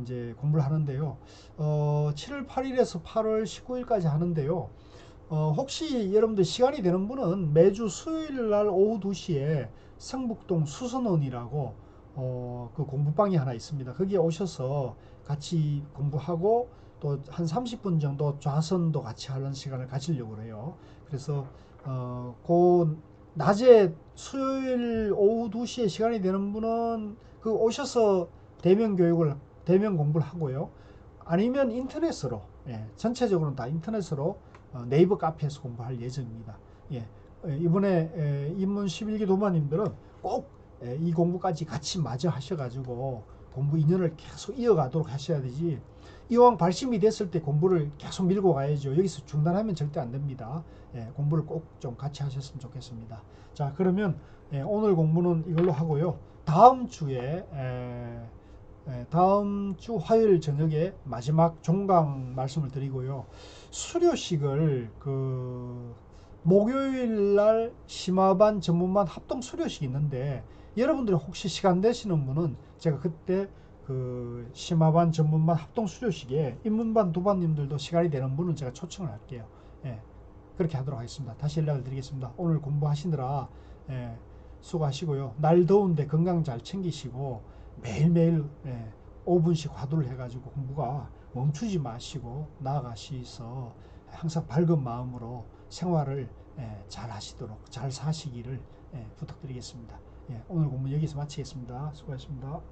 이제 공부를 하는데요. 7월 8일에서 8월 19일까지 하는데요. 혹시 여러분들 시간이 되는 분은 매주 수요일 날 오후 2시에 성북동 수선원이라고 그 공부방이 하나 있습니다. 거기에 오셔서 같이 공부하고 또 한 30분 정도 좌선도 같이 하는 시간을 가지려고 해요. 그래서 그 낮에 수요일 오후 2시에 시간이 되는 분은 그 오셔서 대면 공부를 하고요. 아니면 인터넷으로, 예, 전체적으로는 다 인터넷으로 네이버 카페에서 공부할 예정입니다. 예, 이번에 입문 11기 도마님들은 꼭 이 공부까지 같이 마저 하셔가지고 공부 2년을 계속 이어가도록 하셔야 되지, 이왕 발심이 됐을 때 공부를 계속 밀고 가야죠. 여기서 중단하면 절대 안 됩니다. 예, 공부를 꼭 좀 같이 하셨으면 좋겠습니다. 자, 그러면 오늘 공부는 이걸로 하고요. 다음 주 화요일 저녁에 마지막 종강 말씀을 드리고요. 수료식을 목요일 날 심화반 전문반 합동 수료식이 있는데, 여러분들이 혹시 시간 되시는 분은 제가 그때 그 심화반 전문반 합동 수료식에 입문반 도반님들도 시간이 되는 분은 제가 초청을 할게요. 예, 그렇게 하도록 하겠습니다. 다시 연락을 드리겠습니다. 오늘 공부하시느라 수고하시고요. 날 더운데 건강 잘 챙기시고 매일매일 5분씩 화두를 해가지고 공부가 멈추지 마시고 나아가시서 항상 밝은 마음으로 생활을 잘 하시도록, 잘 사시기를 부탁드리겠습니다. 오늘 공부 여기서 마치겠습니다. 수고하셨습니다.